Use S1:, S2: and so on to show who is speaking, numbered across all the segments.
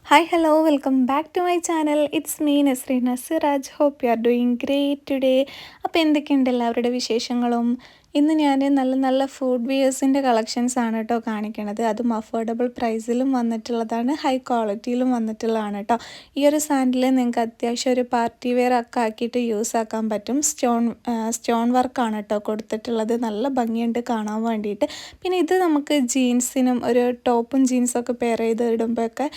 S1: Hi, hello, welcome back to my channel. It's me, Nasreen Nasiraj. Hope you are doing great today. അപ്പോൾ എന്തൊക്കെയുണ്ട് എല്ലാവരുടെ വിശേഷങ്ങളും? ഇന്ന് ഞാൻ നല്ല ഫുഡ് വെയേഴ്സിൻ്റെ കളക്ഷൻസ് ആണ് കേട്ടോ കാണിക്കണത്. അതും അഫോർഡബിൾ പ്രൈസിലും വന്നിട്ടുള്ളതാണ്, ഹൈ ക്വാളിറ്റിയിലും വന്നിട്ടുള്ളതാണ് കേട്ടോ. ഈ ഒരു സാൻഡിൽ നിങ്ങൾക്ക് അത്യാവശ്യം ഒരു പാർട്ടി വെയർ ഒക്കെ ആക്കിയിട്ട് യൂസ് ആക്കാൻ പറ്റും. സ്റ്റോൺ വർക്കാണ് കേട്ടോ കൊടുത്തിട്ടുള്ളത്. നല്ല ഭംഗിയുണ്ട് കാണാൻ വേണ്ടിയിട്ട്. പിന്നെ ഇത് നമുക്ക് ജീൻസിനും ഒരു ടോപ്പും ജീൻസൊക്കെ പെയർ ചെയ്ത് ഇടുമ്പോഴൊക്കെ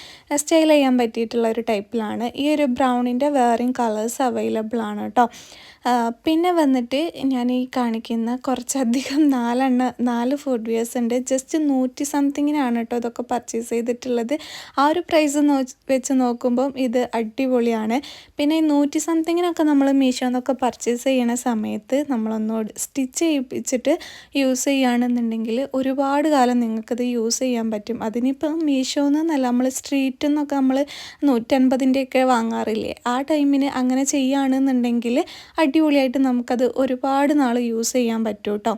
S1: സ്റ്റൈൽ ചെയ്യാൻ പറ്റിയിട്ടുള്ള ഒരു ടൈപ്പിലാണ്. ഈ ഒരു ബ്രൗണിൻ്റെ വേറെയും കളേഴ്സ് അവൈലബിൾ ആണ് കേട്ടോ. പിന്നെ വന്നിട്ട് ഞാൻ ഈ കാണിക്കുന്ന കുറച്ചധികം 4 ഫുഡ് വെയേഴ്സ് ഉണ്ട്. ജസ്റ്റ് 100 സംതിങ്ങിനാണ് കേട്ടോ ഇതൊക്കെ പർച്ചേസ് ചെയ്തിട്ടുള്ളത്. ആ ഒരു പ്രൈസ് വെച്ച് നോക്കുമ്പം ഇത് അടിപൊളിയാണ്. പിന്നെ ഈ 100 സംതിങ്ങിനൊക്കെ നമ്മൾ മീഷോന്നൊക്കെ പർച്ചേസ് ചെയ്യണ സമയത്ത് നമ്മളൊന്നുകൂടി സ്റ്റിച്ച് ചെയ്യിപ്പിച്ചിട്ട് യൂസ് ചെയ്യുകയാണെന്നുണ്ടെങ്കിൽ ഒരുപാട് കാലം നിങ്ങൾക്കത് യൂസ് ചെയ്യാൻ പറ്റും. അതിനിപ്പം മീഷോന്നല്ല, നമ്മൾ സ്ട്രീറ്റിൽ നിന്നൊക്കെ നമ്മൾ 150-ൻ്റെയൊക്കെ വാങ്ങാറില്ലേ, ആ ടൈമിന് അങ്ങനെ ചെയ്യുകയാണെന്നുണ്ടെങ്കിൽ അടിപൊളിയായിട്ട് നമുക്കത് ഒരുപാട് നാൾ യൂസ് ചെയ്യാൻ പറ്റും കേട്ടോ.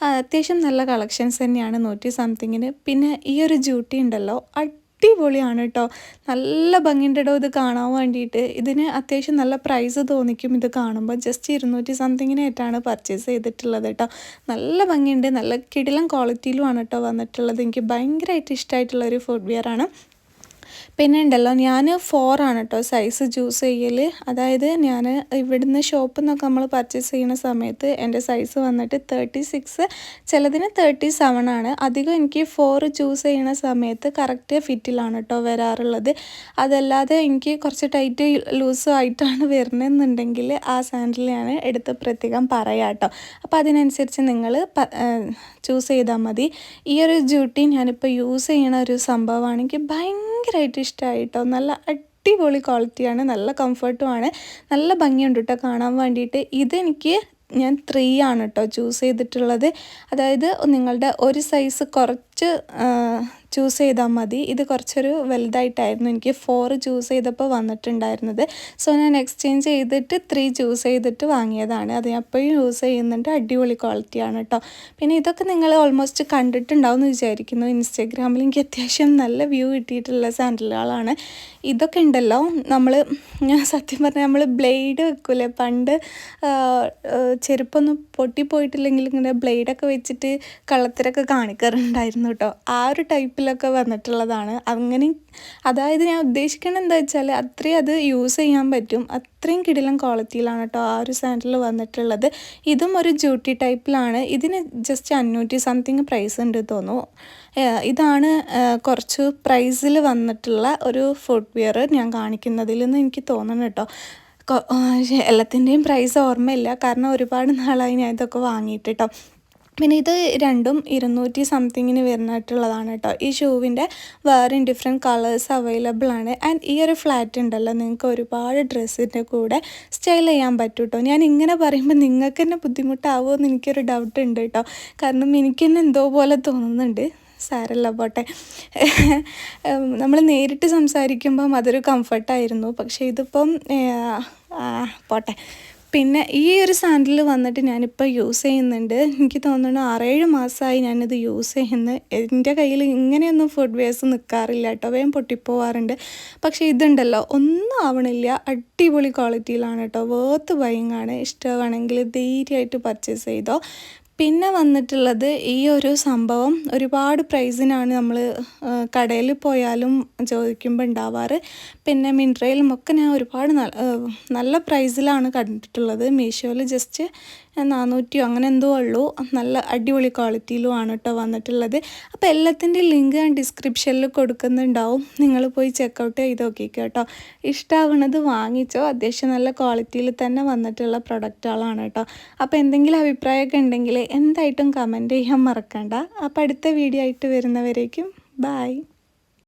S1: അത്യാവശ്യം നല്ല കളക്ഷൻസ് തന്നെയാണ് 100 സംതിങ്ങിന്. പിന്നെ ഈ ഒരു ജൂട്ടി ഉണ്ടല്ലോ, അടിപൊളിയാണ് കേട്ടോ. നല്ല ഭംഗിയുണ്ടോ ഇത് കാണാൻ വേണ്ടിയിട്ട്. ഇതിന് അത്യാവശ്യം നല്ല പ്രൈസ് തോന്നിക്കും ഇത് കാണുമ്പോൾ. ജസ്റ്റ് 200 സംതിങ്ങിനായിട്ടാണ് പർച്ചേസ് ചെയ്തിട്ടുള്ളത് കേട്ടോ. നല്ല ഭംഗിയുണ്ട്, നല്ല കിടിലൻ ക്വാളിറ്റിയിലുമാണ് കേട്ടോ വന്നിട്ടുള്ളത്. എനിക്ക് ഭയങ്കരമായിട്ട് ഇഷ്ടമായിട്ടുള്ളൊരു ഫുഡ് വെയർ ആണ്. പിന്നെ ഉണ്ടല്ലോ, ഞാൻ 4 ആണ് കേട്ടോ സൈസ് ചൂസ് ചെയ്യൽ. അതായത് ഞാൻ ഇവിടുന്ന് ഷോപ്പിൽ നിന്നൊക്കെ നമ്മൾ പർച്ചേസ് ചെയ്യുന്ന സമയത്ത് എൻ്റെ സൈസ് വന്നിട്ട് 36, ചിലതിന് 37 ആണ്. അധികം എനിക്ക് 4 ചൂസ് ചെയ്യുന്ന സമയത്ത് കറക്റ്റ് ഫിറ്റിലാണ് കേട്ടോ വരാറുള്ളത്. അതല്ലാതെ എനിക്ക് കുറച്ച് ടൈറ്റ് ലൂസും ആയിട്ടാണ് വരുന്നതെന്നുണ്ടെങ്കിൽ ആ സാൻഡിൽ ഞാൻ എടുത്ത് പ്രത്യേകം പറയാം കേട്ടോ. അപ്പോൾ അതിനനുസരിച്ച് നിങ്ങൾ ചൂസ് ചെയ്താൽ മതി. ഈ ഒരു ജൂട്ടി ഞാനിപ്പോൾ യൂസ് ചെയ്യണ ഒരു സംഭവമാണ്. എനിക്ക് ഭയങ്കരമായിട്ട് ഇഷ്ടമായി കേട്ടോ. നല്ല അടിപൊളി ക്വാളിറ്റിയാണ്, നല്ല കംഫർട്ടുമാണ്, നല്ല ഭംഗിയുണ്ട് കേട്ടോ കാണാൻ വേണ്ടിയിട്ട്. ഞാൻ 3 ആണ് കേട്ടോ ചൂസ് ചെയ്തിട്ടുള്ളത്. അതായത് നിങ്ങളുടെ ഒരു സൈസ് കുറച്ച് ചൂസ് ചെയ്താൽ മതി. ഇത് കുറച്ചൊരു വലുതായിട്ടായിരുന്നു എനിക്ക് 4 ചൂസ് ചെയ്തപ്പോൾ വന്നിട്ടുണ്ടായിരുന്നത്. സോ ഞാൻ എക്സ്ചേഞ്ച് ചെയ്തിട്ട് 3 ചൂസ് ചെയ്തിട്ട് വാങ്ങിയതാണ്. അത് ഞാൻ എപ്പോഴും യൂസ് ചെയ്യുന്നുണ്ട്. അടിപൊളി ക്വാളിറ്റിയാണ് കേട്ടോ. പിന്നെ ഇതൊക്കെ നിങ്ങൾ ഓൾമോസ്റ്റ് കണ്ടിട്ടുണ്ടാവും എന്ന് വിചാരിക്കുന്നു. ഇൻസ്റ്റാഗ്രാമിൽ എനിക്ക് അത്യാവശ്യം നല്ല വ്യൂ കിട്ടിയിട്ടുള്ള സാൻഡലുകളാണ്. ഇതൊക്കെ ഉണ്ടല്ലോ, ഞാൻ സത്യം പറഞ്ഞാൽ നമ്മൾ ബ്ലേഡ് വെക്കൂലേ പണ്ട്, ചെരുപ്പൊന്നും പൊട്ടിപ്പോയിട്ടില്ലെങ്കിൽ ഇങ്ങനെ ബ്ലേഡൊക്കെ വെച്ചിട്ട് കള്ളത്തരൊക്കെ കാണിക്കാറുണ്ടായിരുന്നു കേട്ടോ. ആ ഒരു ടൈപ്പിലൊക്കെ വന്നിട്ടുള്ളതാണ്. അതായത് ഞാൻ ഉദ്ദേശിക്കുന്നത് എന്താ വെച്ചാൽ അത്രയും അത് യൂസ് ചെയ്യാൻ പറ്റും, അത്രയും കിടിലൻ ക്വാളിറ്റിയിലാണ് കേട്ടോ ആ ഒരു സാൻഡിൽ വന്നിട്ടുള്ളത്. ഇതും ഒരു ജൂട്ടി ടൈപ്പിലാണ്. ഇതിന് ജസ്റ്റ് 500 സംതിങ് പ്രൈസ് ഉണ്ട് തോന്നുന്നു. ഇതാണ് കുറച്ച് പ്രൈസിൽ വന്നിട്ടുള്ള ഒരു ഫുഡ് വെയർ ഞാൻ കാണിക്കുന്നതിൽ നിന്ന് എനിക്ക് തോന്നുന്നു കേട്ടോ. എല്ലാത്തിൻ്റെയും പ്രൈസ് ഓർമ്മയില്ല, കാരണം ഒരുപാട് നാളായി ഞാൻ ഇതൊക്കെ വാങ്ങിയിട്ട് കേട്ടോ. പിന്നെ ഇത് രണ്ടും 200 സംതിങ്ങിന് വരുന്നിട്ടുള്ളതാണ് കേട്ടോ. ഈ ഷൂവിൻ്റെ വേറെയും ഡിഫറെൻറ്റ് കളേഴ്സ് അവൈലബിൾ ആണ്. ആൻഡ് ഈ ഒരു ഫ്ലാറ്റ് ഉണ്ടല്ലോ, നിങ്ങൾക്ക് ഒരുപാട് ഡ്രസ്സിൻ്റെ കൂടെ സ്റ്റൈൽ ചെയ്യാൻ പറ്റും കേട്ടോ. ഞാൻ ഇങ്ങനെ പറയുമ്പോൾ നിങ്ങൾക്ക് തന്നെ ബുദ്ധിമുട്ടാവുമോ എന്ന് എനിക്കൊരു ഡൗട്ട് ഉണ്ട് കേട്ടോ. കാരണം എനിക്ക് തന്നെ എന്തോ പോലെ തോന്നുന്നുണ്ട്. സാരല്ല, പോട്ടെ. നമ്മൾ നേരിട്ട് സംസാരിക്കുമ്പം അതൊരു കംഫർട്ടായിരുന്നു. പക്ഷേ ഇതിപ്പം പോട്ടെ. പിന്നെ ഈ ഒരു സാൻഡിൽ വന്നിട്ട് ഞാനിപ്പോൾ യൂസ് ചെയ്യുന്നുണ്ട്. എനിക്ക് തോന്നുന്നു 6-7 മാസമായി ഞാനിത് യൂസ് ചെയ്യുന്നത്. എൻ്റെ കയ്യിൽ ഇങ്ങനെയൊന്നും ഫുഡ് വെയേഴ്സ് നിൽക്കാറില്ല കേട്ടോ, വേഗം പൊട്ടിപ്പോവാറുണ്ട്. പക്ഷേ ഇതുണ്ടല്ലോ, ഒന്നും ആവണില്ല, അടിപൊളി ക്വാളിറ്റിയിലാണ് കേട്ടോ. വേർത്ത് ബൈയിങ്ങാണ്. ഇഷ്ടമാണെങ്കിൽ ധൈര്യമായിട്ട് പർച്ചേസ് ചെയ്തോ. പിന്നെ വന്നിട്ടുള്ളത് ഈ ഒരു സംഭവം ഒരുപാട് പ്രൈസിനാണ് നമ്മൾ കടയിൽ പോയാലും ചോദിക്കുമ്പോൾ ഉണ്ടാവാറ്. പിന്നെ മിൻട്രയിലും ഒക്കെ ഞാൻ ഒരുപാട് നല്ല പ്രൈസിലാണ് കണ്ടിട്ടുള്ളത്. മീഷോയിൽ ജസ്റ്റ് 400 അങ്ങനെ എന്തോ ഉള്ളൂ. നല്ല അടിപൊളി ക്വാളിറ്റിയിലുമാണ് കേട്ടോ വന്നിട്ടുള്ളത്. അപ്പോൾ എല്ലാത്തിൻ്റെയും ലിങ്ക് ഞാൻ ഡിസ്ക്രിപ്ഷനിൽ കൊടുക്കുന്നുണ്ടാവും, നിങ്ങൾ പോയി ചെക്കൗട്ട് ചെയ്ത് നോക്കിക്കോ കേട്ടോ. ഇഷ്ടമാവുന്നത് വാങ്ങിച്ചോ. അത്യാവശ്യം നല്ല ക്വാളിറ്റിയിൽ തന്നെ വന്നിട്ടുള്ള പ്രൊഡക്റ്റുകളാണ് കേട്ടോ. അപ്പോൾ എന്തെങ്കിലും അഭിപ്രായമൊക്കെ ഉണ്ടെങ്കിൽ എന്തായിട്ടും കമൻറ്റ് ചെയ്യാൻ മറക്കണ്ട. അപ്പോൾ അടുത്ത വീഡിയോ ആയിട്ട് വരുന്നവരേക്കും ബൈ.